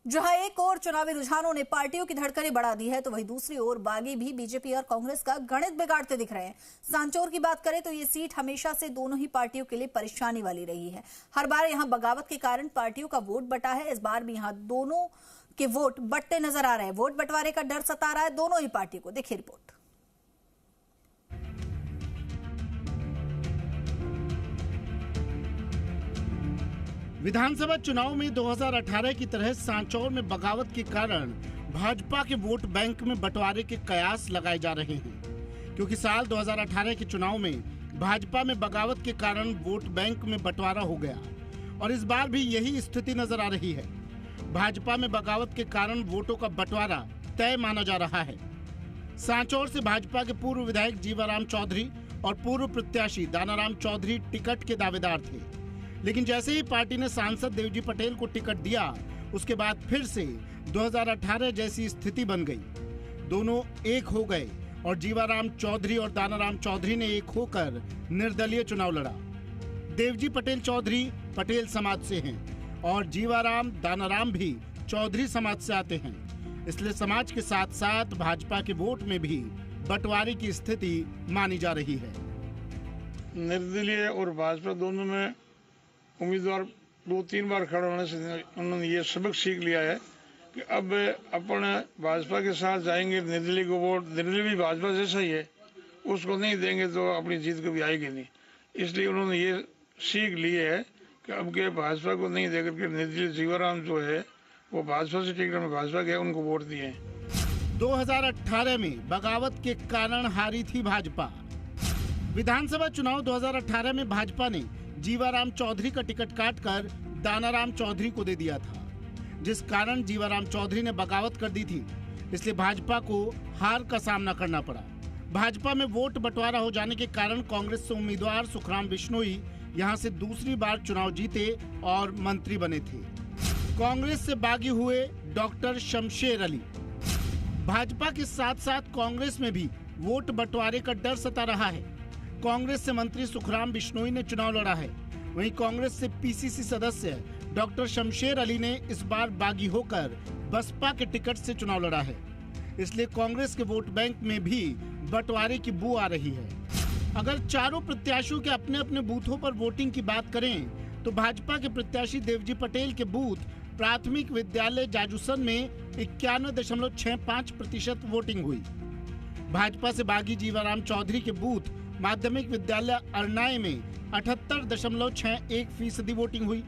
जहां एक ओर चुनावी रुझानों ने पार्टियों की धड़कनें बढ़ा दी है, तो वहीं दूसरी ओर बागी भी बीजेपी और कांग्रेस का गणित बिगाड़ते दिख रहे हैं। सांचौर की बात करें तो ये सीट हमेशा से दोनों ही पार्टियों के लिए परेशानी वाली रही है। हर बार यहां बगावत के कारण पार्टियों का वोट बटा है। इस बार भी यहां दोनों के वोट बटते नजर आ रहे हैं। वोट बंटवारे का डर सता रहा है दोनों ही पार्टियों को। देखिए रिपोर्ट। विधानसभा चुनाव में 2018 की तरह सांचौर में बगावत के कारण भाजपा के वोट बैंक में बंटवारे के कयास लगाए जा रहे हैं, क्योंकि साल 2018 के चुनाव में भाजपा में बगावत के कारण वोट बैंक में बंटवारा हो गया और इस बार भी यही स्थिति नजर आ रही है। भाजपा में बगावत के कारण वोटों का बंटवारा तय माना जा रहा है। सांचौर से भाजपा के पूर्व विधायक जीवाराम चौधरी और पूर्व प्रत्याशी दानाराम चौधरी टिकट के दावेदार थे, लेकिन जैसे ही पार्टी ने सांसद देवजी पटेल को टिकट दिया, उसके बाद फिर से 2018 जैसी स्थिति बन गई। दोनों एक हो गए और जीवाराम चौधरी और दानाराम चौधरी ने एक होकर निर्दलीय चुनाव लड़ा। देवजी पटेल चौधरी पटेल समाज से हैं और जीवाराम दानाराम भी चौधरी समाज से आते हैं, इसलिए समाज के साथ साथ भाजपा के वोट में भी बंटवारे की स्थिति मानी जा रही है। निर्दलीय और भाजपा दोनों में उम्मीदवार 2-3 बार खड़ा होने से उन्होंने ये सबक सीख लिया है कि अब अपन भाजपा के साथ जाएंगे। निर्दलीय को वोट, निर्दलीय भी भाजपा जैसा ही है, उसको नहीं देंगे तो अपनी जीत कभी आएगी नहीं। इसलिए उन्होंने ये सीख ली है कि अब के भाजपा को नहीं देकर के निर्दलीय जीवाराम जो है वो भाजपा से टिकट में भाजपा के उनको वोट दिए। 2018 में बगावत के कारण हारी थी भाजपा। विधानसभा चुनाव 2018 में भाजपा ने जीवाराम चौधरी का टिकट काटकर दानाराम चौधरी को दे दिया था, जिस कारण जीवाराम चौधरी ने बगावत कर दी थी। इसलिए भाजपा को हार का सामना करना पड़ा। भाजपा में वोट बंटवारा हो जाने के कारण कांग्रेस से उम्मीदवार सुखराम बिश्नोई यहां से दूसरी बार चुनाव जीते और मंत्री बने थे। कांग्रेस से बागी हुए डॉक्टर शमशेर अली। भाजपा के साथ साथ कांग्रेस में भी वोट बंटवारे का डर सता रहा है। कांग्रेस से मंत्री सुखराम बिश्नोई ने चुनाव लड़ा है, वहीं कांग्रेस से पीसीसी सदस्य डॉक्टर शमशेर अली ने इस बार बागी होकर बसपा के टिकट से चुनाव लड़ा है। इसलिए कांग्रेस के वोट बैंक में भी बंटवारे की बू आ रही है। अगर चारों प्रत्याशियों के अपने अपने बूथों पर वोटिंग की बात करें तो भाजपा के प्रत्याशी देवजी पटेल के बूथ प्राथमिक विद्यालय जाजूसन में 91.65% वोटिंग हुई। भाजपा से बागी जीवाराम चौधरी के बूथ माध्यमिक विद्यालय अरनाए में 78.61% वोटिंग हुई।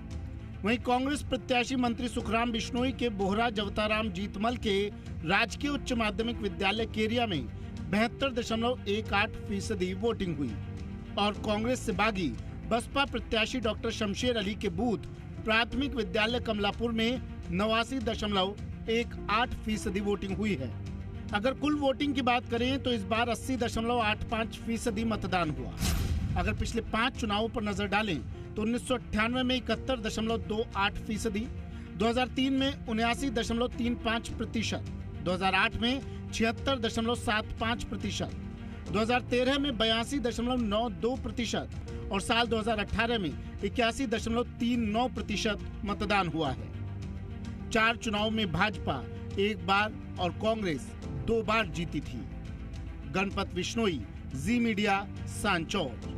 वहीं कांग्रेस प्रत्याशी मंत्री सुखराम बिश्नोई के बोहरा जवताराम जीतमल के राजकीय उच्च माध्यमिक विद्यालय केरिया में 72.18% वोटिंग हुई और कांग्रेस से बागी बसपा प्रत्याशी डॉक्टर शमशेर अली के बूथ प्राथमिक विद्यालय कमलापुर में 89.18% वोटिंग हुई है। अगर कुल वोटिंग की बात करें तो इस बार 80.85% मतदान हुआ। अगर पिछले 5 चुनावों पर नजर डालें तो 1998 में 71.28%, 2003 में 79.35%, 2008 में 76.75%, 2013 में 82.92% और साल 2018 में 81.39% मतदान हुआ है। 4 चुनाव में भाजपा एक बार और कांग्रेस 2 बार जीती थी। गणपत बिश्नोई, जी मीडिया, सांचौर।